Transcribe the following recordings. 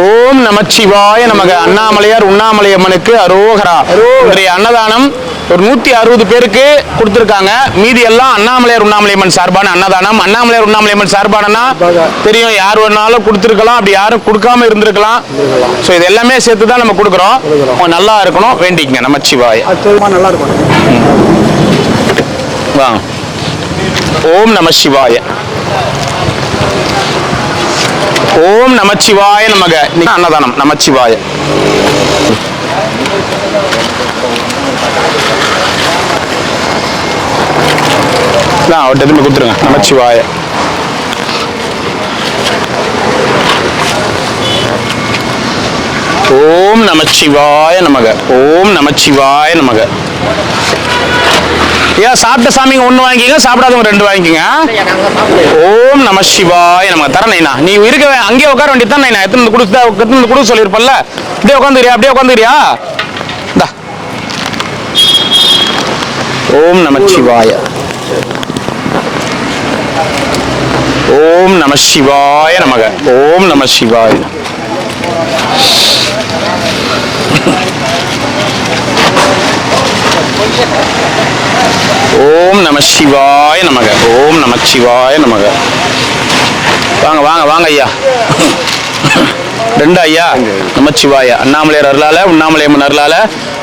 ஓம் நமச்சிவாய நமக. அண்ணாமலையார் உண்ணாமலையம்மனுக்கு அரோகரா. இன்றைய அன்னதானம் ஒரு 160 பேருக்கு கொடுத்துருக்காங்க. மீதி எல்லாம் அண்ணாமலையார் உண்ணாமலையம்மன் சார்பான அன்னதானம். அண்ணாமலையார் உண்ணாமலையம்மன் சார்பானா தெரியும், யார் வேணாலும் கொடுத்துருக்கலாம், அப்படி யாரும் கொடுக்காம இருந்திருக்கலாம். ஸோ இது எல்லாமே சேர்த்து தான் நம்ம கொடுக்குறோம். நல்லா இருக்கணும் வேண்டிக்கங்க. நமச்சிவாய. நல்லா இருக்கும். வாங்க. ஓம் நமசிவாய. ஓம் நமச்சிவாய நமக. அன்னதானம் நமச்சிவாய. அவர்கிட்ட திரும்ப கொடுத்துருங்க. நமச்சிவாய. ஓம் நமச்சிவாய நமக. ஓம் நமச்சிவாய நமக. ஏன் சாப்பிட்ட சாமிங்க 1 வாங்கிக்கங்க, சாப்பிடாதவங்க 2 வாங்கிக்கங்க. ஓம் நமசிவாய நமக. தரணைனா நீ இருக்க அங்கேயே உட்கார வேண்டியது தான். நான் எத்தனை கொடுக்க சொல்லியிருப்பல்ல. அப்படியே உட்காந்துக்கிறியா? அப்படியே உட்காந்துக்கிறியா? ஓம் நமச்சிவாய. ஓம் நமசிவாய நமக. ஓம் நமசிவாய. ஓம் நமசிவாய நமக. ஓம் நமசிவாய நமக. வாங்க வாங்க வாங்க ஐயா. 2 ஐயா. நமச்சிவாய. அண்ணாமலையார் அருளால உண்ணாமலையம்மன் அருளால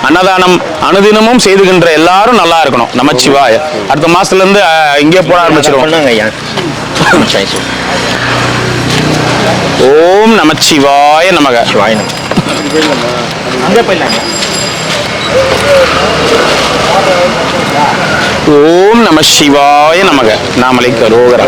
அன்னதானம் அனுதினமும் செய்துகின்ற எல்லாரும் நல்லா இருக்கணும். நமச்சிவாய. அடுத்த மாசத்துல இருந்து இங்கே போட ஆரம்பிச்சிருவோம். ஓம் நமச்சிவாய நமக. ஓம் நமசிவாய நமக. நாமலை கரோகரா.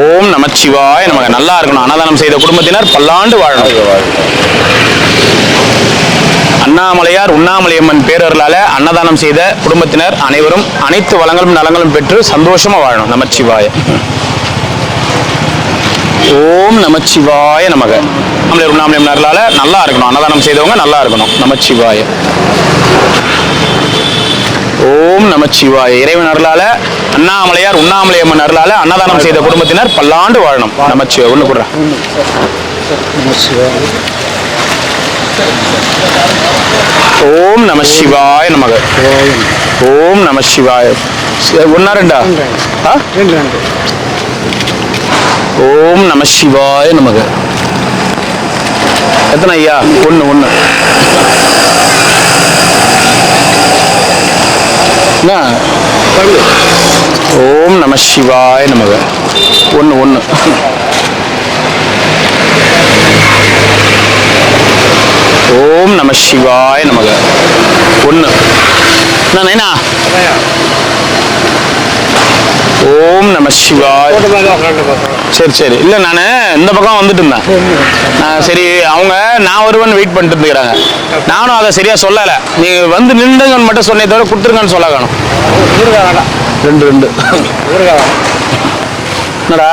ஓம் நமச்சிவாய நமக. நல்லா இருக்கணும். அன்னதானம் செய்த குடும்பத்தினர் பல்லாண்டு வாழணும். அண்ணாமலையார் உண்ணாமலையம்மன் பேரருளால அன்னதானம் செய்த குடும்பத்தினர் அனைவரும் அனைத்து வளங்களும் நலங்களும் பெற்று சந்தோஷமா வாழணும். நமச்சிவாய. ஓம் நமச்சிவாய நமக. அண்ணாமலையார் உண்ணாமலையம்மன் அருளால நல்லா இருக்கணும். அன்னதானம் செய்தவங்க நல்லா இருக்கணும். நமச்சிவாய. ஓம் நமச்சிவாய. இறைவன் அருளால அண்ணாமலையார் உண்ணாமலையம்மன் அருளால அன்னதானம் செய்த குடும்பத்தினர் பல்லாண்டு வாழணும். நமச்சிவாய. ஒண்ணு கூட. ஓம் நமசிவாய நமக. ஓம் நமசிவாய. 1 2 ஓம் நமசிவாய நமக. எத்தனை ஐயா? 1 1. ஓம் நமசிவாய நமக. 1 1. ஓம் நமசிவாய நமக. 1. என்ன? ஓம் நமசிவாய. சரி சரி. இல்லை நான் இந்த பக்கம் வந்துட்டு இருந்தேன். சரி அவங்க நான் ஒருவன் வெயிட் பண்ணிட்டு இருந்துக்கிறாங்க. நானும் அதை சரியா சொல்லலை. நீ வந்து நின்றுங்கன்னு மட்டும் சொன்னே தவிர கொடுத்துருங்கன்னு சொல்ல காணும். 2 2. என்னடா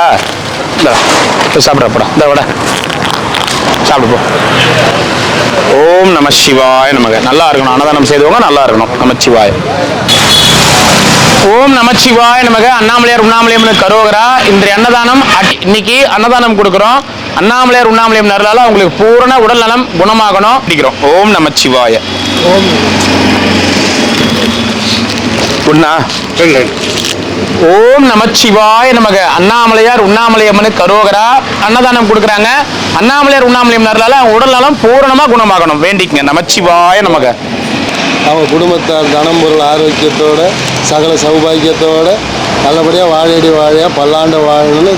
இந்த சாப்பிட்றப்படா இந்த விட சாப்பிடு போ. ஓம் நமசிவாய நமக. நல்லா இருக்கணும். அன்னதானம் செய்தவங்க நல்லா இருக்கணும். நமச்சிவாய. ஓம் நமச்சிவாய நமக. அண்ணாமலையார் உண்ணாமலையம்மனுக்கு கரோகரா. இன்றைய அன்னதானம் இன்னைக்கு அன்னதானம் கொடுக்குறோம். அண்ணாமலையார் உண்ணாமலையம்மன் அருளால உங்களுக்கு பூரண உடல் நலம் குணமாகணும். பிடிக்கிறோம். ஓம் நமச்சிவாய. ஓம் நமச்சிவாய நமக. அண்ணாமலையார் உண்ணாமலையம்மனுக்கு கரோகரா. அன்னதானம் கொடுக்குறாங்க. அண்ணாமலையார் உண்ணாமலையம்மன் அருளால உடல் நலம் பூரணமா குணமாகணும் வேண்டிக்கங்க. நமச்சிவாய நமக. அவங்க குடும்பத்தார் தனம் பொருள் ஆரோக்கியத்தோட சகல சௌபாகியத்தோட நல்லபடியாக வாழையடி வாழையாக பல்லாண்டு வாழணும்னு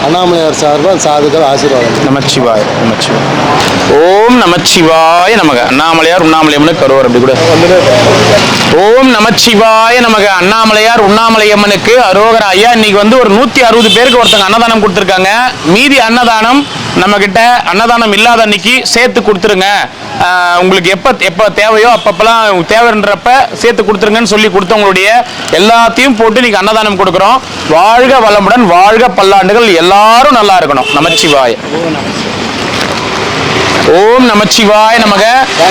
அண்ணாமலையார் சார்பாக சாதுக்கள் ஆசீர்வாதம். நமச்சிவாய. நமச்சிவாய. ஓம் நமச்சிவாய நமக. அண்ணாமலையார் உண்ணாமலையம்மனுக்கு கரோகரா. அப்படி கூட ஓம் நமச்சிவாய நமக. அண்ணாமலையார் உண்ணாமலையம்மனுக்கு அரோகரா. ஐயா இன்னைக்கு வந்து ஒரு 160 பேருக்கு ஒருத்தங்க அன்னதானம் கொடுத்துருக்காங்க. மீதி அன்னதானம் நம்ம கிட்ட அன்னதானம் இல்லாத அன்னைக்கு சேர்த்து கொடுத்துருங்க. உங்களுக்கு எப்போ தேவையோ அப்பப்பெல்லாம் தேவைன்றப்ப சேர்த்து கொடுத்துருங்கன்னு சொல்லி கொடுத்தவங்களுடைய எல்லாத்தையும் போட்டு இன்னைக்கு அன்னதானம் கொடுக்குறோம். வாழ்க வளமுடன், வாழ்க பல்லாண்டுகள், எல்லாரும் நல்லா இருக்கணும். நமச்சிவாய. ஓம் நமச்சிவாய நமக.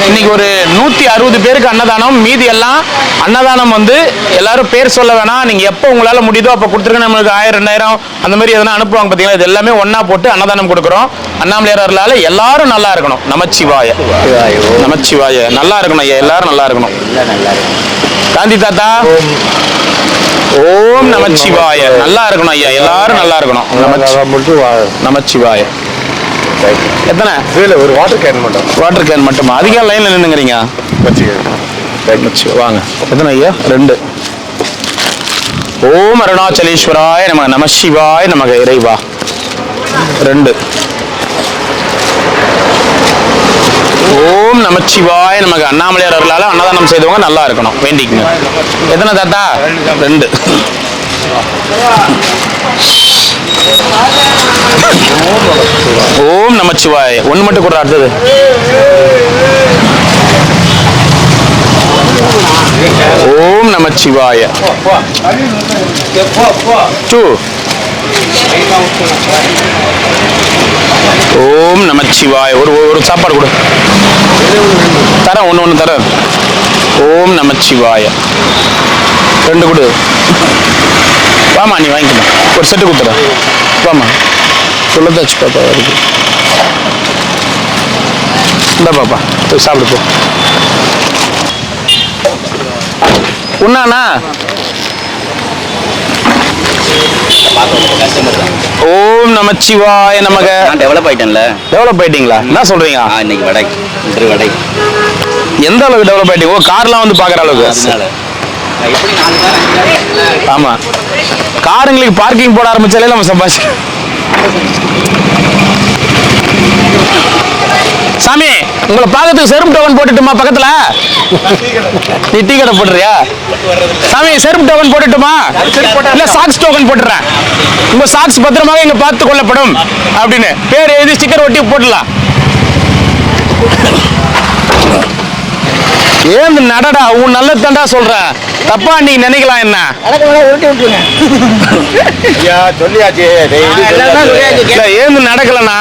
இன்னைக்கு ஒரு 160 பேருக்கு அன்னதானம். மீதி எல்லாம் அன்னதானம் வந்து எல்லாரும் பேர் சொல்ல வேணாம், நீங்க எப்போ உங்களால முடியுதோ அப்போ கொடுத்துருங்க. நம்மளுக்கு 1000 2000 அந்த மாதிரி எதனா அனுப்புவாங்க பார்த்தீங்களா, இது எல்லாமே ஒண்ணா போட்டு அன்னதானம் கொடுக்குறோம். அண்ணாமலையார் அருளால எல்லாரும் நல்லா இருக்கணும். நமச்சிவாய நமச்சிவாய. நல்லா இருக்கணும் ஐயா, எல்லாரும் நல்லா இருக்கணும். காந்தி தாத்தா ஓம் நமச்சிவாய. நல்லா இருக்கணும் ஐயா, எல்லாரும் நல்லா இருக்கணும். நமச்சிவாய. எத்தனை ஒரு வாட்டர் கேன் மட்டும். வாட்டர் கேன் மட்டுமா? அதிக லைன்ல நின்னுங்கிறீங்க. வாங்க. எத்தனை ஐயா? 2. ஓம் அருணாச்சலேஸ்வராய நமக. நமசிவாய நமக. இறைவா 2. ஓம் நமச்சிவாய நமக. அண்ணாமலையார் அருளால அன்னதானம் செய்தவங்க நல்லா இருக்கணும், வேண்டிக்குங்க. எத்தனை தாத்தா? 2. ஓம் நமச்சிவாய. 1 மட்டும் கூட அடுத்தது. ஓம் நமச்சிவாய. 2. ஓம் நமச்சிவாய. ஒரு சாப்பாடு கொடு. தரேன், ஒன்று தரேன். ஓம் நமச்சிவாய. 2 கொடு. வாமா, நீ வாங்கிக்கணும். ஒரு செட்டு கொடுத்துறேன். வாமா, சொல்லதாச்சு பாப்பா இருக்கு. இந்த பாப்பா போய் சாப்பிடு போ. உண்ணாண்ணா. ஓம் நமச்சிவாய நமக. டெவலப் ஆயிட்டேன்ல. டெவலப் ஆயிட்டீங்களா? என்ன சொல்றீங்க? இன்னைக்கு வடை, இன்று வடை. எந்த அளவுக்கு டெவலப் ஆயிட்டீங்க? ஓ, கார்லாம் வந்து பாக்குற அளவுக்கு. எப்படி 4 கார் 5 கார்? ஆமா, காருங்களுக்கு பார்க்கிங் போட ஆரம்பிச்சாலே நம்ம சம்பாஷ். சாமி, உங்களை பார்க்கறதுக்கு செருப்பு டோக்கன் போட்டுட்டுமா பக்கத்துல? நீ டீ கடை போட்டுறியா? சாமி, செருப்பு டோக்கன் போட்டுட்டுமா? இல்ல சாக்ஸ் டோக்கன் போட்டுறேன். உங்க சாக்ஸ் பத்திரமாக இங்க பார்த்து கொள்ளப்படும் அப்படின்னு பேர் எழுதி ஸ்டிக்கர் ஒட்டி போட்டுலாம். ஏன் நடடா, உன் நல்ல தண்டா சொல்றேன். தப்பா நீ நினைக்கலாம் என்ன? ஏந்து நடக்கலனா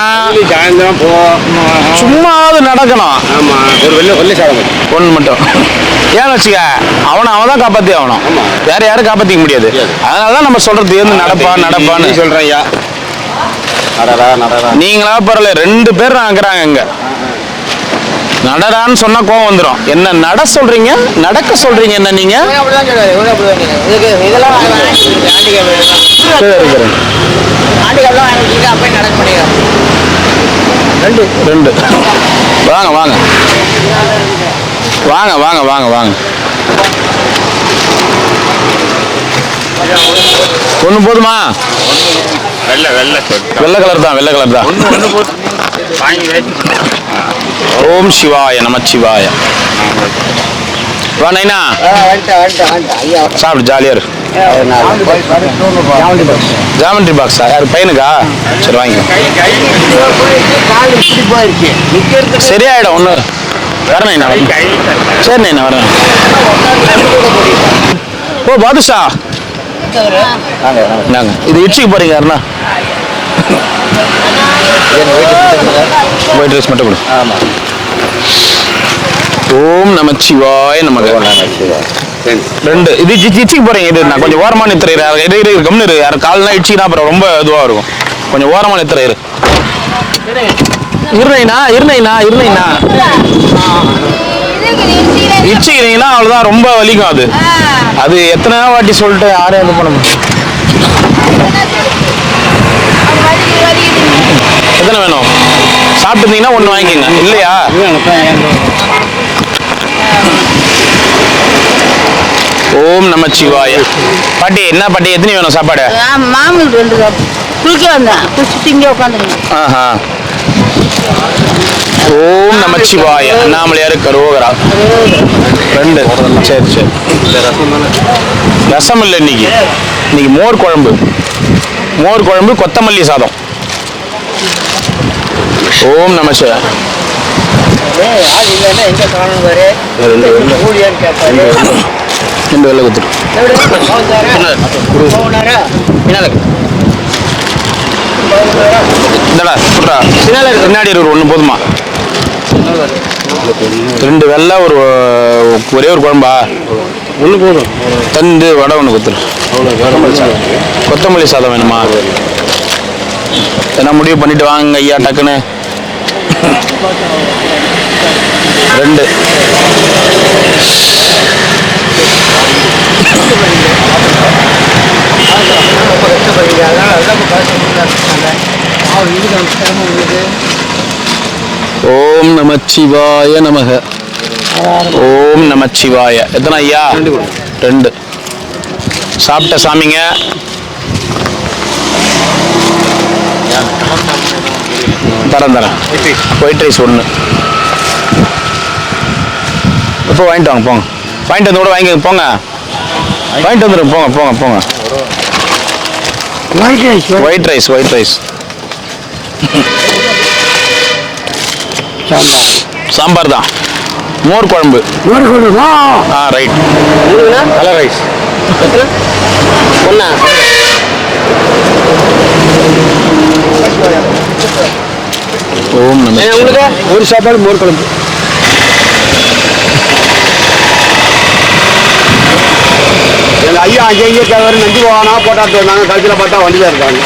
சும்மாவது நடக்கணும். ஒண்ணு மட்டும் ஏன்னு வச்சுக்க, அவன் தான் காப்பாத்தி ஆகணும். வேற யாரும் காப்பாத்திக்க முடியாது. அதனாலதான் நம்ம சொல்றது ஏந்து நடப்பான்னு சொல்றேன். நீங்களா பரவாயில்ல, 2 பேர் இருக்கிறாங்க இங்க. நடடான்னு சொன்னா கோவம் வந்துடும். என்ன நட சொல்றீங்க, நடக்க சொல்றீங்க என்ன நீங்க? வாங்க வாங்க வாங்க வாங்க வாங்க வாங்க. ஒண்ணு போதுமா? வெள்ளை கலர் தான், வெள்ளை கலர் தான். ஓம் சிவாய நமச்சிவாய. வா நைனா, சாப்பிடு, ஜாலியா இருக்கு. ஜாமெண்ட்ரி பாக்ஸா? யாரு பையனுக்கா? சரி வாங்கி. சரியாயிடும், ஒண்ணு வரேன் நைனா. சரி நைனா வரேன். ஓ பாதுஷா, நாங்க இது இட்லிக்கு போறீங்க யாருன்னா? ஒயிட் ரைஸ் மட்டும் கொடு. ஓம் நமச்சிவாய நமக. 2 இது இட்லிக்கு போறீங்க. இது நான் கொஞ்சம் ஓரமா நிறுத்துறேன். கம்னு இரு. யாரும் கால்னா இட்லினா அப்புறம் ரொம்ப இதுவா இருக்கும். கொஞ்சம் ஓரமா நிறுத்துறேன். இருநைனா இட்லிக்கிறீங்கன்னா அவ்வளவுதான், ரொம்ப வலிக்கும் அது. அது எத்தனை வாட்டி சொல்லிட்டு யாரும் இது பண்ண முடியும். எத்தனை வேணும்? சாப்பிட்டுருந்தீங்கன்னா 1 வாங்கிக்கோங்க. இல்லையா? ஓம் நமச்சிவாய. பாட்டி, என்ன பாட்டி, எத்தனை வேணும் சாப்பாடு? மாமி குளிக்க வந்தேன், குளிச்சுட்டு இங்கே உட்காந்துருங்க. ஆஹா. ஓம் நமச்சிவாய. அண்ணாமலையார் கரோகரா. 2. சரி சரி. ரசம் இல்லை இன்னைக்கு மோர் குழம்பு கொத்தமல்லி சாதம். ஓம் நமச்சிவாய. ரெண்டு வெள்ளை குத்துரு. இந்தடா குட்ரா, பின்னாடி ஒன்று போதுமா? 2 வெள்ளை ஒரே ஒரு குழம்பா? ஒன்று போதும். 2 வடை 1 கொடுத்துரு. கொத்தமல்லி சாதம் வேணுமா? என்ன முடிவு பண்ணிட்டு வாங்க ஐயா டக்குன்னு. 2 ஓம் நமச்சிவாய நமக. ஓம் நமச்சிவாய. எத்தனை ஐயா? 2. சாப்பிட்ட சாமிங்க. தரேன். White rice 1. இப்போ வாங்கிட்டு வாங்க போங்க. வாங்கிட்டு வந்து கூட வாங்கிக்க போங்க. வாங்கிட்டு வந்துடுங்க போங்க. White rice. சாம்பார் தான். மோர் குழம்பு. ரைட். Colour rice. ஓம் நம. ஒரு சாப்பாடு மோர் குழம்பு. எங்கள் ஐயா அங்கே தேவை நஞ்சு போவானா போட்டாட்டு வந்தாங்க. கழுத்தில் பார்த்தா வண்டியில் இருக்காங்க.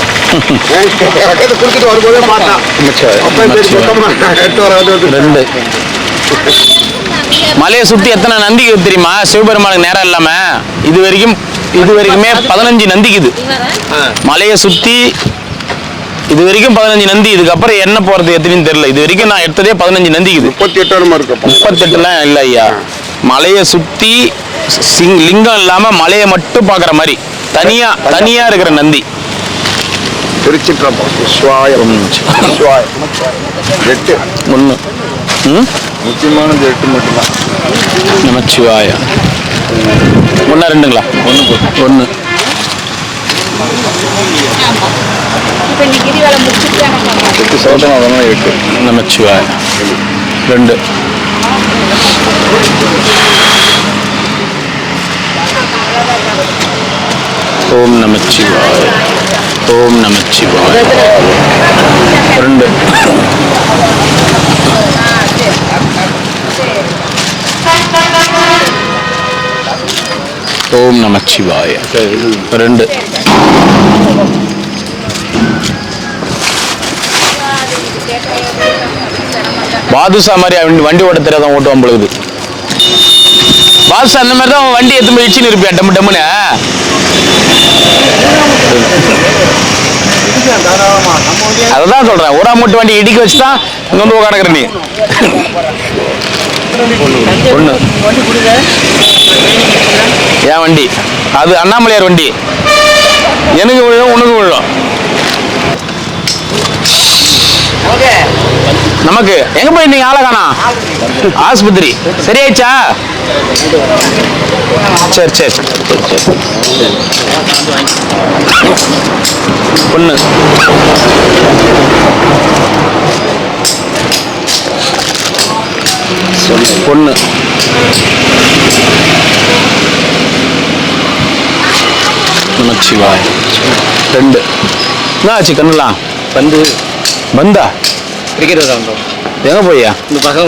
குளிச்சுட்டு வரும்போதே பார்த்தான். 2. மலையை சுற்றி எத்தனை நந்திக்கு தெரியுமா? சிவபெருமானுக்கு நேரம் இல்லாம இது வரைக்குமே 15 நந்திக்குது. மலையை சுற்றி இது வரைக்கும் 15 நந்தி. இதுக்கப்புறம் என்ன போறது எத்தனைன்னு தெரியல. இது வரைக்கும் நான் எடுத்ததே 15 நந்திக்குது. 38 இல்லை ஐயா. மலையை சுற்றி லிங்கம் இல்லாம மலையை மட்டும் பார்க்குற மாதிரி தனியா இருக்கிற நந்தி. திருச்சிற்றம்பலம். 1. முக்கியமானது 8 மட்டும்தான். நமச்சிவாய. 1 2ங்களா? 1. நமச்சிவாய. 2. ஓம் நமச்சிவாய. 2. ஓம் நமச்சிவாய. 2. பாதுஷா மாதிரி வண்டி ஓட்ட தெரியாதான் ஓட்டுவான் பொழுது. பாதுஷா அந்த மாதிரி தான் வண்டி எடுத்து போய் இடிச்சுன்னு இருப்பியா டம்முன்னு. அதான் சொல்றேன். ஒரு அமௌண்ட் வண்டி இடிக்க வச்சுதான் இங்க வந்து உட்காந்துக்கிற நீ. 1. ஏன் வண்டி? அது அண்ணாமலையார் வண்டி. எனக்கு விழும் உனக்கு விழும். நமக்கு எங்க போய் நீங்க ஆளை காணா? ஆஸ்பத்திரி சரியாயிடுச்சா? சரி. 1. நமச்சிவாய். 2. என்ன ஆச்சு கண்ணுலாம்? பந்தா கிரிக்கெட் விளையாண்டோம். எங்க போய்யா? இந்த பசங்க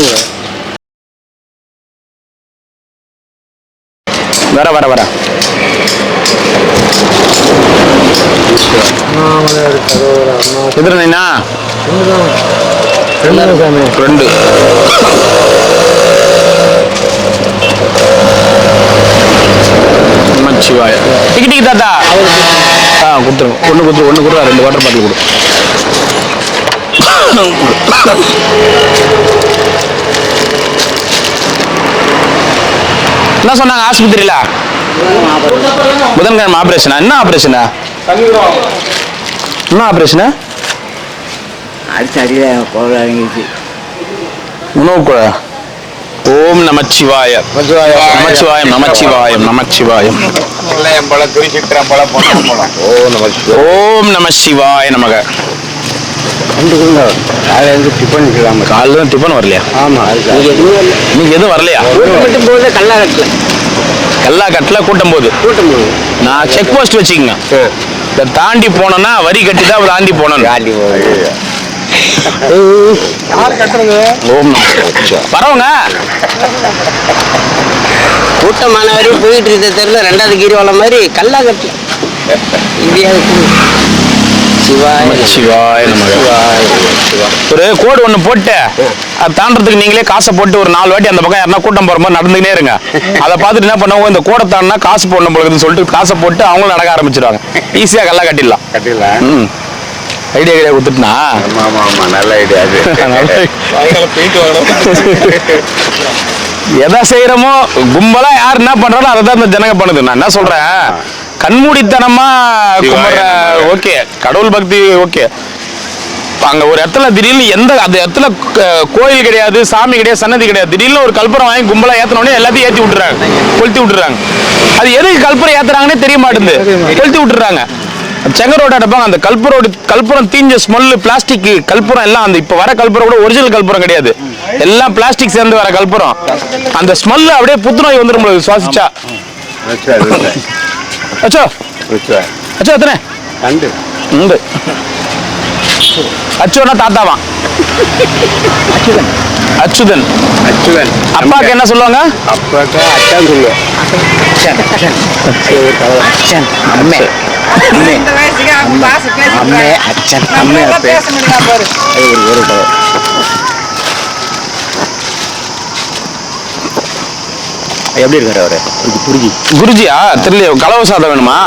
வர எதிரண்ணா 2. நமச்சிவாய. டிக்கெட் தாத்தா கொடுத்துருங்க. 1 கொடுறா. 2 வாட்டர் பாட்டில் கொடு. என்ன சொன்னாங்க ஆஸ்பத்திரியில? புதன்கிழமை ஆபரேஷனா? என்ன ஆபரேஷனா? உணவு கூட. ஓம் நமச்சிவாய. ஓம் நமசிவாய நமக. காலைல டிஃபன் வரலையா? நீங்க எதுவும் வரலையா? கல்லாக்கட்டில் கூட்டம் போது நான் செக் போஸ்ட் வச்சுக்கோங்க. இதை தாண்டி போனோம்னா வரி கட்டி தான் தாண்டி போனோம். யார் கட்டுறது? ஓம் வரவங்க கூட்டமானவரை போயிட்டு இருந்த தெருல 2வது கிரிவலம் மாதிரி கல்லா கட்டு இந்தியாவுக்கு சிவாய நமக. ஒரு கோடு ஒண்ணு போட்டு அதை தாண்டறதுக்கு நீங்களே காசை போட்டு ஒரு 4 வாட்டி அந்த பக்கம் யாருன்னா கூட்டம் போற மாதிரி நடந்துக்கினே இருங்க. அதை பார்த்துட்டு என்ன பண்ணுவாங்க, இந்த கோடை தாண்டினா காசு போடணும் போகுதுன்னு சொல்லிட்டு காசை போட்டு அவங்களும் நடக்க ஆரம்பிச்சிருவாங்க. ஈஸியா கல்லா கட்டிடலாம். கட்டிடலாம். ஐடியா கிடையாது கொடுத்துட்டுனா. ஆமா நல்ல ஐடியா அது. எதை செய்யறோமோ கும்பலா யார் என்ன பண்றாலும் அதை தான் இந்த ஜனங்க பண்ணுது. நான் என்ன சொல்றேன், கண்மூடித்தனமா கும்பிடுற ஓகே, கடவுள் பக்தி ஓகே. அங்க ஒரு இடத்துல திடீர்னு அந்த இடத்துல கோயில் கிடையாது, சாமி கிடையாது, சன்னதி கிடையாது, திடீர்னு ஒரு கல்புரம் வாங்கி கும்பலா ஏத்தனோடனே எல்லாத்தையும் ஏத்தி விட்டுறாங்க, கொளுத்தி விட்டுறாங்க. அது எதுக்கு கல்புரம் ஏத்துறாங்கன்னே தெரிய மாட்டேங்குது, கொளுத்தி விட்டுறாங்க. செங்கரோட அடைப்பாங்க. அந்த கல்புரம் தீஞ்ச ஸ்மெல்லு, பிளாஸ்டிக் கல்புரம் எல்லாம், அந்த இப்ப வர கல்புரம் கூட ஒரிஜினல் கல்புரம் கிடையாது, எல்லாம் பிளாஸ்டிக் சேர்ந்து வர கல்புரம். அந்த ஸ்மெல்லு அப்படியே புத்துநோய் வந்துடும் சுவாசிச்சா. அச்சோ அச்சோ எத்தனை உண்டு. அச்சோன்னா தாத்தாவா? அச்சுதன். அப்பாக்கு என்ன சொல்லுவாங்க? அப்பாக்கு அச்சான் சொல்லுவேன். எப்படி இருக்காரு அவரு? குருஜியா தெரியல. கலவை சாதம் வேணுமா?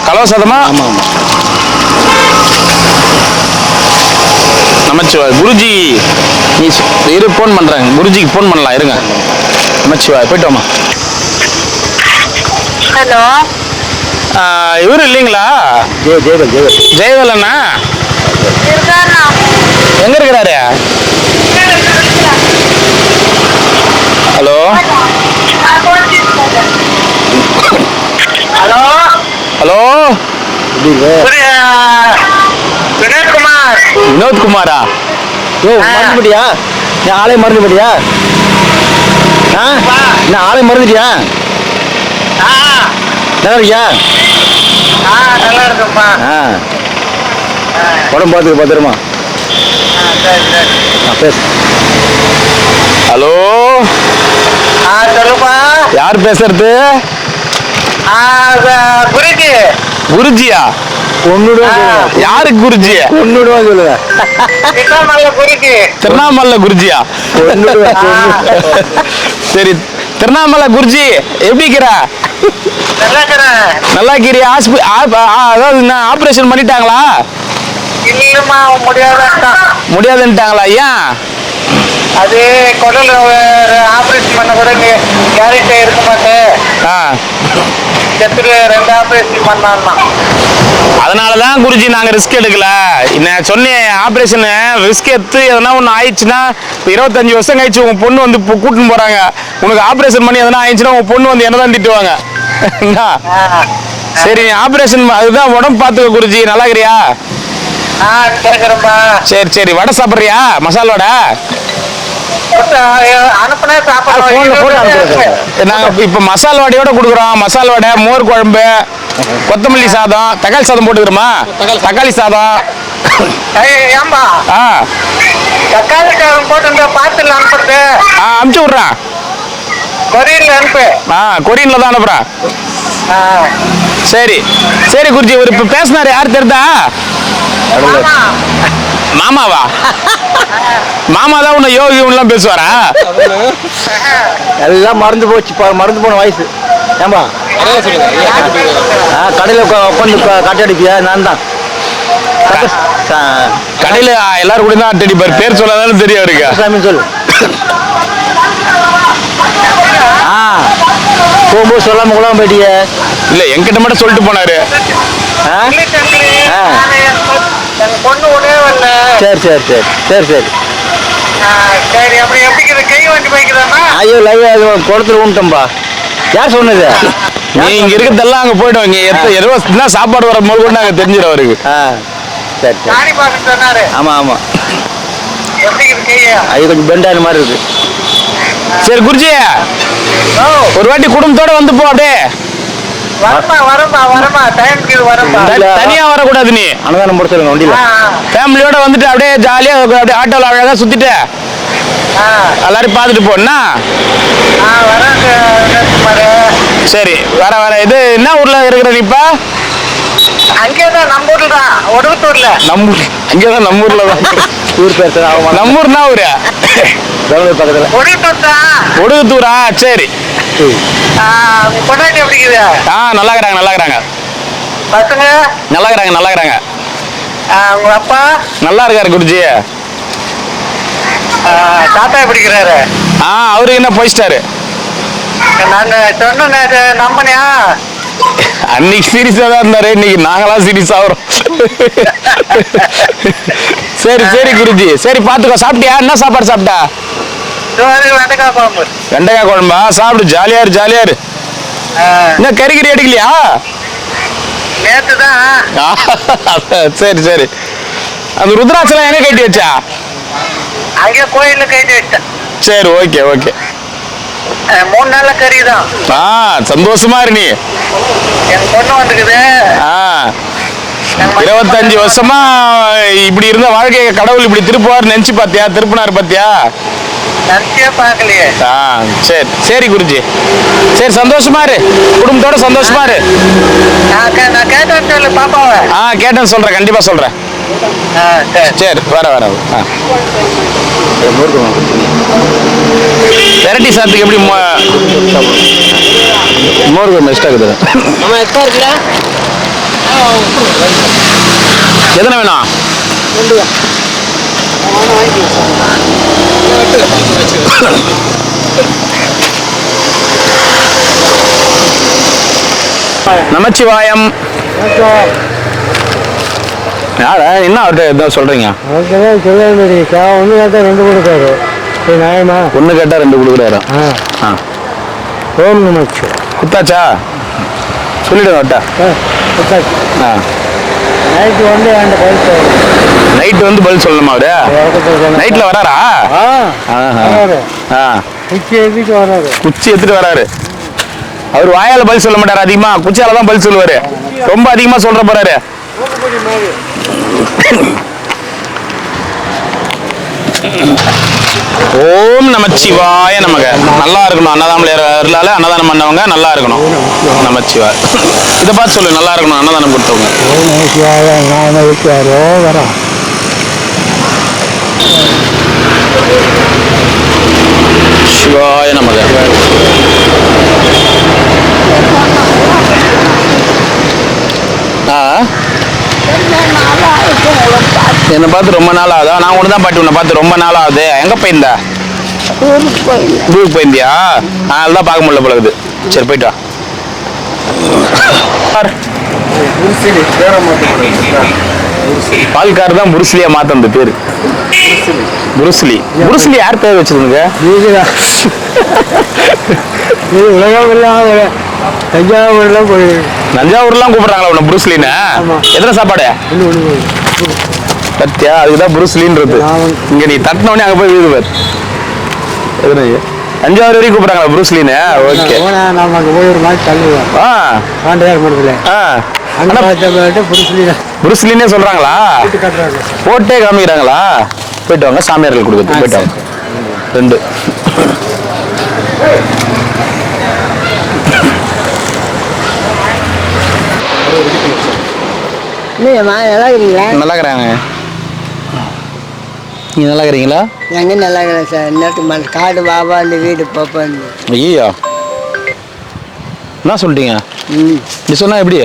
கலவை சாதமா? ஆமா நமச்சிவாய். குருஜி நீ இரு, போன் பண்றாங்க. குருஜிக்கு போன் பண்ணலாம், இருங்க. நமச்சிவாய், போயிட்டு வாமா. ஹலோ, இவரு இல்லைங்களா? ஜெயவேல் அண்ணா எங்க இருக்கிறாரு? ஹலோ ஹலோ ஹலோ, வினோத்குமாரா? மறந்துட்டியா? நீ ஆளே மறந்துட்டியா? நான் ஆளே மறந்துட்டியா? நல்லா இருக்கியா? நல்லா இருக்கும்ப்பா. உடம்பு பார்த்துக்க பத்திரமா. பேசு. ஹலோ, சொல்லுப்பா. யார் பேசுறது? குருஜி. குருஜியா? யாருக்கு குருஜி? ஒன்னுடுவான் சொல்லுங்க. குருஜி. திருவண்ணாமலை குருஜியா? சரி, திருவண்ணாமலை குருஜி எப்படி இருக்கிற? நல்லா இருக்கிறியா? அதாவது ஆபரேஷன் பண்ணிட்டாங்களா? இல்லம்மா, முடியாதுன்ட்டாங்களா? ஏன்? அது குடல் ஆபரேஷன் பண்ண கூட கேரக்டே இருக்க மாட்டேன். செத்துல 2 ஆபரேஷன் பண்ணான்னா அதனாலதான் குருஜி நாங்க ரிஸ்க் எடுக்கல. நான் சொன்னேன், ஆபரேஷன் ரிஸ்க் எடுத்து எதனா ஒண்ணு ஆயிடுச்சுன்னா, 25 வருஷம் கழிச்சு உங்க பொண்ணு வந்து கூட்டின்னு போறாங்க. உனக்கு ஆபரேஷன் பண்ணி எதனா ஆயிடுச்சுன்னா உங்க பொண்ணு வந்து என்னதான் திட்டுவாங்க. சரி, ஆபரேஷன் அதுதான் உடம்பு பாத்துக்க குருஜி. நல்லா இருக்கிறியா? சரி சரி, வடை சாப்பிடுறியா? மசால் வடை நாங்க இப்ப மசால் வடையோட கொடுக்குறோம். மசால் வடை, மோர் குழம்பு, கொத்தமல்லி சாதம், தக்காளி சாதம் போட்டுக்கிறோமா? தக்காளி சாதம். தக்காளி சாதம் போட்டு பார்த்துல அனுப்புறது. அனுப்பிச்சு விட்றேன். கொரியன்ல அனுப்பு. கொரியன்ல தான் அனுப்புறேன். சரி சரி குருஜி. ஒரு இப்ப பேசினாரு, யார் தெரியுதா? மாமாவா? மாமா தான் உன்னை யோகி எல்லாம் பேசுவாரா? எல்லாம் மறந்து போச்சு, மறந்து போன வயசு. ஏம்பா கடையில் உட்காந்து கட்டை அடிப்பியா? நான் தான் கடையில எல்லாரும் கூட தான் அட்டடிப்பார். பேர் சொல்லாதாலும் தெரியும் அவருக்கு. சாமி சொல்லு. போகும்போது சொல்லாம கூட போயிட்டிய? இல்ல, என்கிட்ட மட்டும் சொல்லிட்டு போனாரு. பொண்ணு உடனே வரல. சரி சரி சரி சரி சரி சரி. அப்படி எப்படி கை வண்டி போய்க்கிறானா? ஐயோ, லைவ் குளத்துல ஊன்ட்டோம்பா. யார் சொன்னது? நீ இங்க இருக்கிறதெல்லாம் அங்க போயிடும். இங்க சாப்பாடு வர போது கூட நாங்க தெரிஞ்சிடும் அவருக்கு. சரி சரி. சொன்னாரு. ஆமா ஆமா. எப்படி கையா? அது கொஞ்சம் பெண்டான மாதிரி இருக்கு. சரி குருஜி, ஒரு வாட்டி குடும்பத்தோட வந்து போ. அப்படியே தனியா வரக்கூடாது நீ அன்னதானம் முடிச்சிருங்க வண்டியில. ஃபேமிலியோட வந்துட்டு அப்படியே ஜாலியா அப்படியே ஆட்டோல அழகா சுத்திட்டு எல்லாரும் பார்த்துட்டு போனா. சரி வர வர. இது என்ன ஊர்ல இருக்கிற நீ இப்ப? அங்கேதான் நம்ம ஊர்ல தான், ஒடுகுத்தூர்ல. நம்ம அங்கேதான் நம்ம ஊர்ல தான். ஊர் பேர் நம்ம ஊர்னா ஊரு பெங்களூர் பக்கத்துல. ஒடுகுத்தூர் தான். ஒடுகுத்தூரா? சரி. பொண்டாட்டி எப்படி இருக்குது? நல்லா இருக்கிறாங்க நல்லா இருக்கிறாங்க. பசங்க நல்லா இருக்கிறாங்க நல்லா இருக்கிறாங்க. உங்க அப்பா நல்லா இருக்காரு குருஜி. தாத்தா எப்படி இருக்கிறாரு? அவரு என்ன போயிட்டாரு. நாங்க சொன்ன நம்பனியா? அன்னைக்கு சீரியஸா தான் இருந்தாரு, இன்னைக்கு நாங்களாம் சீரியஸ் ஆகிறோம். சரி சரி குருஜி. சரி பாத்துக்கோ. சாப்பிட்டியா? என்ன சாப்பாடு சாப்பிட்டா? வெண்டைக்காய் குழம்பு. வெண்டைக்காய் குழம்பா? சாப்பிடு, ஜாலியா இரு ஜாலியா இரு. என்ன கறிக்கறி அடிக்கலையா? நேத்துதான். சரி சரி. அந்த ருத்ராட்சம் எங்க கட்டி வச்சா? அங்கே கோயில்ல கட்டி வச்சேன். சரி ஓகே ஓகே. 3 நாள்ல கறி தான். சந்தோஷமா இரு நீ. என் பொண்ணு வந்துக்குது. 25 வருஷமா இப்படி இருந்த வாழ்க்கையை கடவுள் இப்படி திருப்புவார் நினைச்சு பாத்தியா? திருப்பினார் பாத்தியா? நினைச்சே பார்க்கலையே. சரி சரி குருஜி. சரி சந்தோஷமா இரு, குடும்பத்தோட சந்தோஷமா இரு. நான் கேட்டேன்னு சொல்லு பாப்பாவை. கேட்டேன்னு சொல்றேன், கண்டிப்பா சொல்றேன். சரி வர வர. வெரைட்டி சாத்துக்கு எப்படி மோர் குழம்பு எக்ஸ்ட்ரா இருக்குது. நம்ம எக்ஸ்ட்ரா இருக்குல்ல? எத்தனை வேணும்? நமச்சிவாயம். யார என்ன அவர்கிட்ட எதாவது சொல்றீங்க? ஒன்று கேட்டால் 2 கொடுக்காரு. நியாயமா? 1 கேட்டா 2 கொடுக்குறாரு. ஓம் நமச்சு. குத்தாச்சா? சொல்லிடுங்க அவர்கிட்ட. நைட்டு வந்து என்கிட்ட பதில் நைட்டு வந்து பதில் சொல்லணுமா அவரு? நைட்ல வராரா? குச்சி எடுத்துட்டு வராரு. குச்சி எடுத்துட்டு வராரு. அவர் வாயால பதில் சொல்ல மாட்டாரு, அதிகமா குச்சியால தான் பதில் சொல்லுவாரு. ரொம்ப அதிகமா சொல்ற போறாரு. ஓம் நமச்சிவாய நமக. நல்லா இருக்கணும். அன்னதானம் அன்னதானம் பண்ணவங்க நல்லா இருக்கணும். நமச்சிவாய. இதை பார்த்து சொல்லு, நல்லா இருக்கணும் அன்னதானம் கொடுத்தவங்க. சிவாய நமக. என்னை பார்த்து ரொம்ப நாள் ஆகுதா? நான் ஒன்று தான் பாட்டி உன்னை பார்த்து ரொம்ப நாள் ஆகுது. எங்க போயிருந்தா? ஊருக்கு போயிருந்தியா? அதெல்லாம் பார்க்க முடியல போல இருக்குது. சரி போயிட்டு வா. பால்கார் தான் புருஸ்லியா மாத்தது பேரு. புருஸ்லி. புருஸ்லி யார் பேர் வச்சிருந்தீங்க? உலகம் எல்லாம் தஞ்சாவூர்லாம் போய் தஞ்சாவூர்லாம் கூப்பிடுறாங்களா உன்னை புருஸ்லின்னு? எத்தனை சாப்பாடு பத்தியா? அதுக்குதான் புருஸ்லின்றது. இங்க நீ தட்டினோடனே அங்க போய் வீடு பாரு. எத்தனை தஞ்சாவூர் வரைக்கும் கூப்பிடுறாங்களா புருஸ்லின்னு? ஓகே. நம்ம அங்கே போய் ஒரு மாதிரி தள்ளுவோம். ஆண்டையார் மடத்துல புருஸ்லின்னே சொல்றாங்களா? போட்டே காமிக்கிறாங்களா? போயிட்டு வாங்க, சாமியார்கள் கொடுக்குறது. போயிட்டு வாங்க. 2 நல்லா இருக்கீங்களா? நல்லா இருக்கிறாங்க. நீங்க நல்லா இருக்கிறீங்களா? எங்க நல்லா இருக்கிறேன் சார். இன்னொரு காடு பாபா இந்த வீடு பாப்பான்னு. ஐயா என்ன சொல்லிட்டீங்க? இப்படி சொன்னா எப்படி?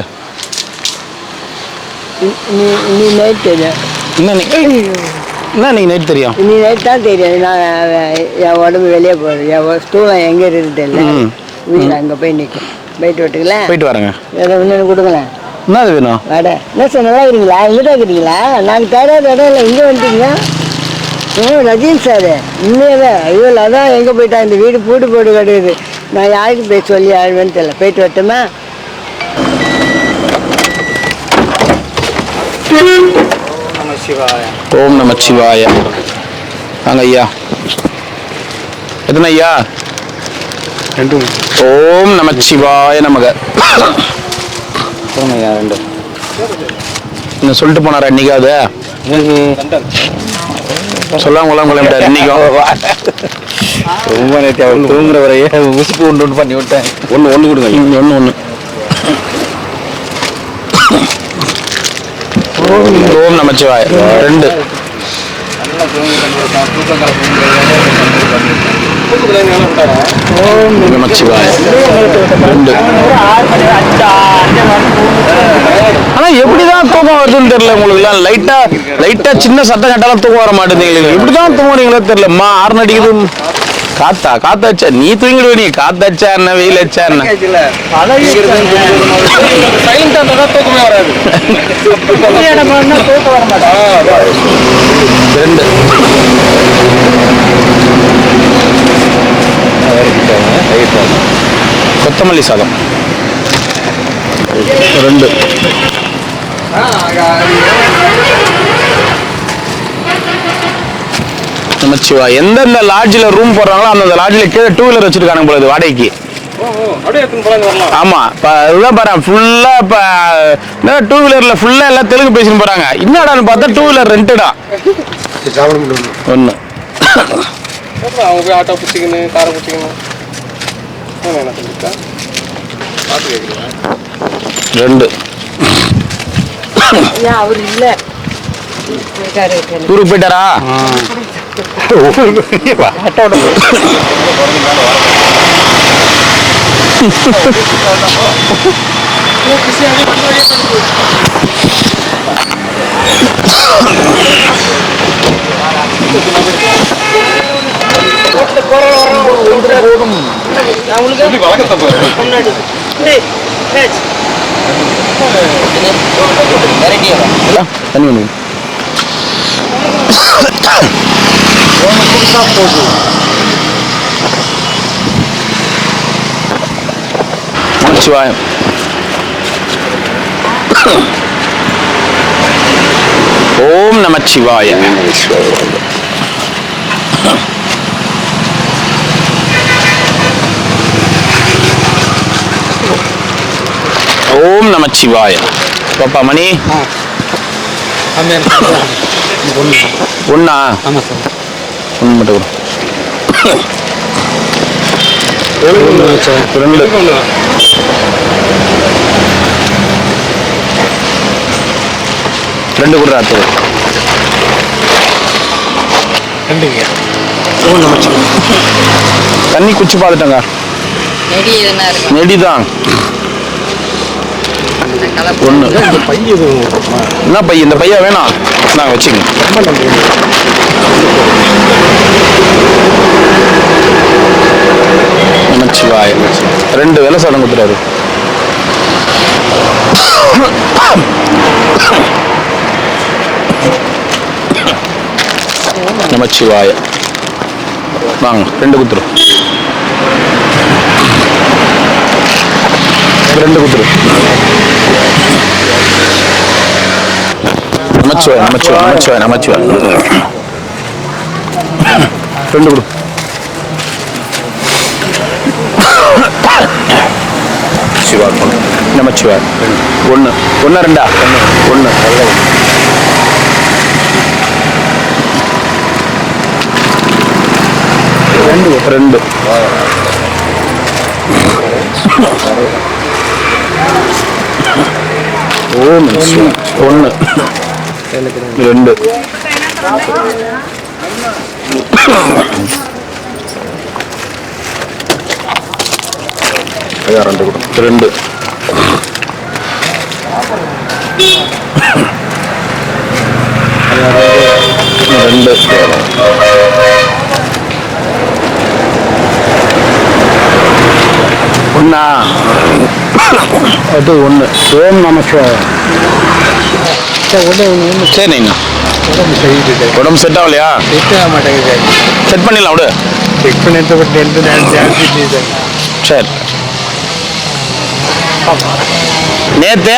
நீ நைட் தெரியும். என்ன நீங்க நைட் தெரியும்? நீ நைட் தான் தெரியும். நான் என் உடம்பு வெளியே போகுது. என் ஸ்டூலம் எங்கே இருக்குது இல்லை, வீடு அங்கே போய் நிற்கும். போயிட்டு விட்டுங்களா? போயிட்டு வரேங்க. வேறு ஒன்று கொடுங்களேன். என்ன அது வேணும்? வாட. என்ன சார் நல்லா இருக்கிறீங்களா? இங்கே இருக்கிறீங்களா? நாங்கள் தேடாத இடம் இல்லை, இங்கே வந்துட்டீங்க. ரஜின் சார் உண்மையாவே ஐயோ அதான் எங்கே போயிட்டா? இந்த வீடு பூட்டு போட்டு கிடையாது. நான் யாருக்கு போய் சொல்லி ஆழ்வேன்னு தெரியல. போயிட்டு வரட்டுமா? ஓம் நமச்சிவாய. வாங்க ஐயா. எத்தனை ஐயா? 2. ஓம் நமச்சிவாய நமக. ரெண்டு இன்னும் சொல்லிட்டு போனாரா இன்னைக்காவது சொல்லாம கொள்ளாம இன்னைக்கும் ரொம்ப நேற்று அவர் தூங்குற வரையே உசுப்பு ஒன்று பண்ணி விட்டேன். ஒன்று கொடுங்க. ஒன்று ஓம் நமச்சிவாய. 2 ஓம் நமச்சிவாய. 2. ஆனா எப்படிதான் தூக்கம் வருதுன்னு தெரியல உங்களுக்கு. லைட்டா சின்ன சத்தம் கேட்டாலும் தூக்கம் வர மாட்டேங்குது. எப்படிதான் தூங்குறீங்களோ தெரியலம்மா. 6 அடிக்குது. காத்தாச்சா நீ தூங்கிடுவ. நீ காத்தாச்சா என்ன வெயில் வச்சா என்ன தூக்கமே வராது. 2 கொத்தமல்லி சாதம் 2 நமச்சிவா. எந்தெந்த லாட்ஜில் ரூம் போடுறாங்களோ அந்த லாட்ஜில் கீழே 2 வீலர் வச்சிருக்காங்க போல வாடகைக்கு. ஆமா இதுதான் பாரு ஃபுல்லா. இப்ப 2 வீலர்ல ஃபுல்லா எல்லாம் தெலுங்கு பேசிட்டு போறாங்க. என்னடான்னு பார்த்தா 2 வீலர் ரெண்டுடா. 1 அவங்க போய் ஆட்டோ பிடிச்சிக்கணும், காரை பிடிச்சிக்கணும். என்ன சொல்லிட்டா 2 அவர் இல்ல ஊருக்கு போயிட்டாரா? தண்ணி ஒன்று நமச்சிவாயம். ஓம் நமச்சிவாய. ஓம் நமச்சிவாய. பாப்பா மணி ஒண்ணா? ஆமாம் சார். 1 மட்டும் 2 2 கூட ராத்திரி 2ங்க. தண்ணி குச்சி பார்த்துட்டேங்க. நெடிதான் 1. என்ன பைய? இந்த பையா வேணாம், நாங்கள் வச்சுக்கோங்க. நமச்சிவாய. 2 வேலை சாதம் கொடுத்துட்டாரு. நமச்சிவாய. வாங்க 2 கொடுத்துரு. 2 கொடுத்துரு. நமச்சிவாய நமச்சிவாய நமச்சிவாய நமச்சிவாய. 2 கொடு. சிவா நமச்சிவாய. 1 1 2 1 2 ஓம் 1 2 2 ஒண்ணா? அது 1. ஓம் நமச்சிவாய. சரி உடம்பு செட் ஆகலையா? செட் பண்ணிடலாம் விடு. சரி நேத்து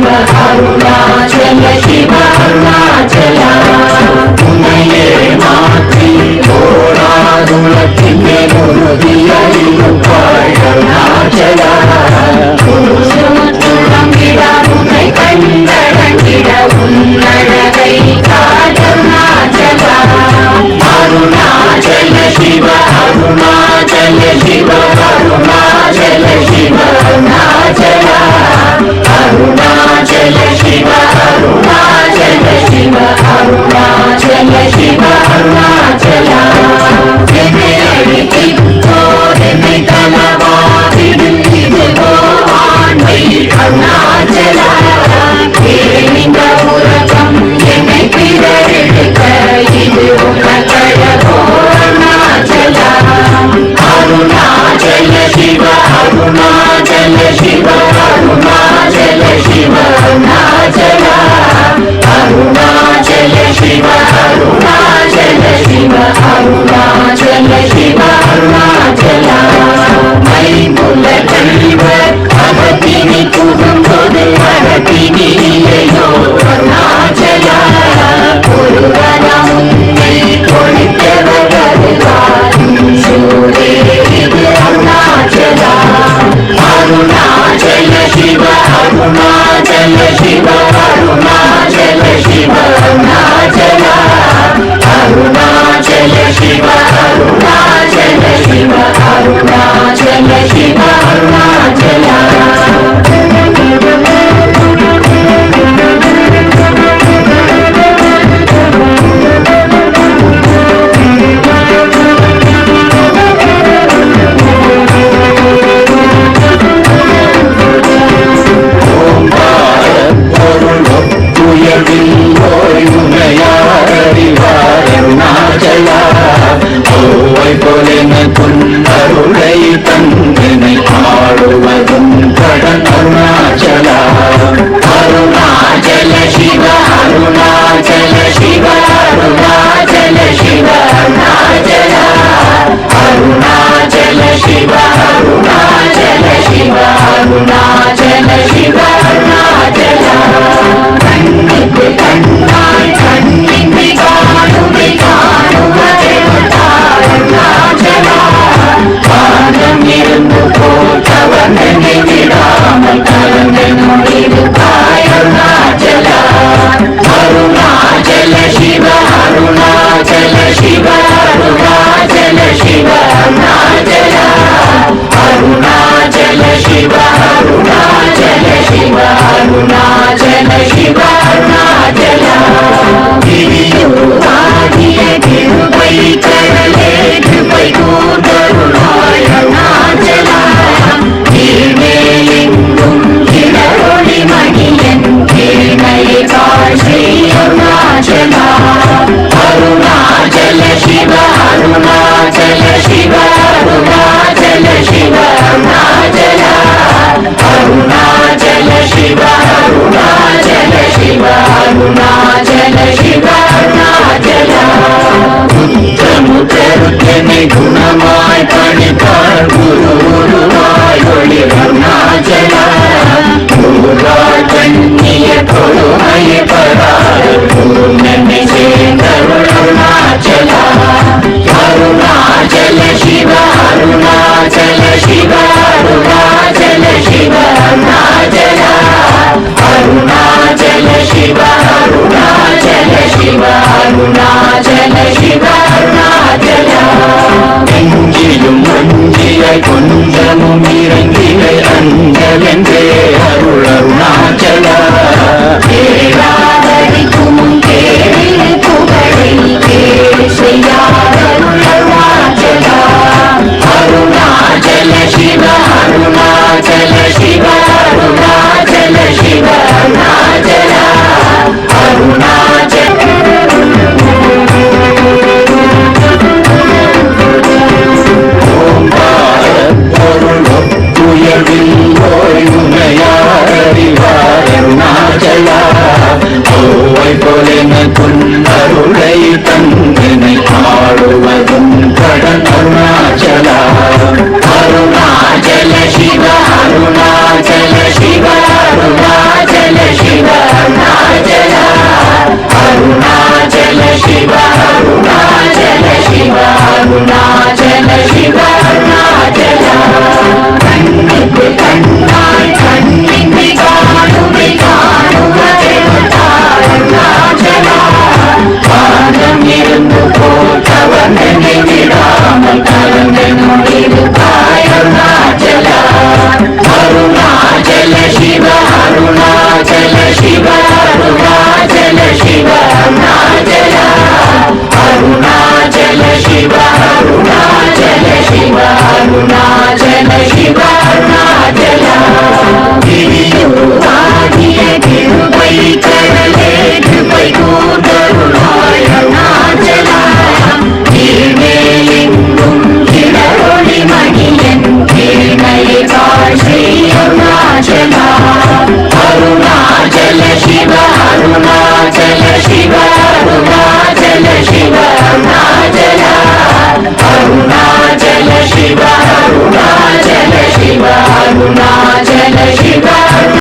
शिव अरुणाचल शिव अरुणाचल उन्नये मात्री ओरादुलतिने मुरुदियलिरुपाय अरुणाचल उन्नय कण्डरंगिड उन्नडगै अरुणाचल अरुणाचल शिव अरुणाचल शिव अरुणाचल शिव अरुणाचल अरुणाचल शिव अरुणाचल शिव शिव अरुणाचल शिव अरुणाचल शिव अरुणाचल முத்தமுத்தருத்தனை குணமாய் பணித்தார் குரு குருவாய் ஒளி அருணாச்சலா குருவாய் கண்ணிய கொடுமைய பராத பூர்ணனை சேர்ந்தருள் அருணாச்சலா அருணாச்சல சிவ அருணாச்சல சிவ அருணாச்சல சிவ அருணாச்சலா அருணாச்சல சிவ அருணாச்சல சிவ அருணாச்சல சிவ அருணாச்சலா நெஞ்சிலும் மஞ்சியாய் கொஞ்சமும் இறங்கிலை அஞ்சலென்றே அருள் அருணாச்சலா கேளாதரிக்கும் கேளில் புகழை கேள் செய்யாதருள் அருணாச்சலா அருணாச்சல சிவ அருணாச்சல சிவ அருணாச்சல சிவ அருணாச்சலா அருணாச்சல அருணாச்சலா ஓவை போலென கொண்டருளை தந்தினை ஆளுவதும் கடன் அருணாச்சலா அருணாச்சல சிவ அருணாச்சல சிவ அருணாச்சல சிவ அருணாச்சலா அருணாச்சல சிவ அருணாச்சல சிவ அருணா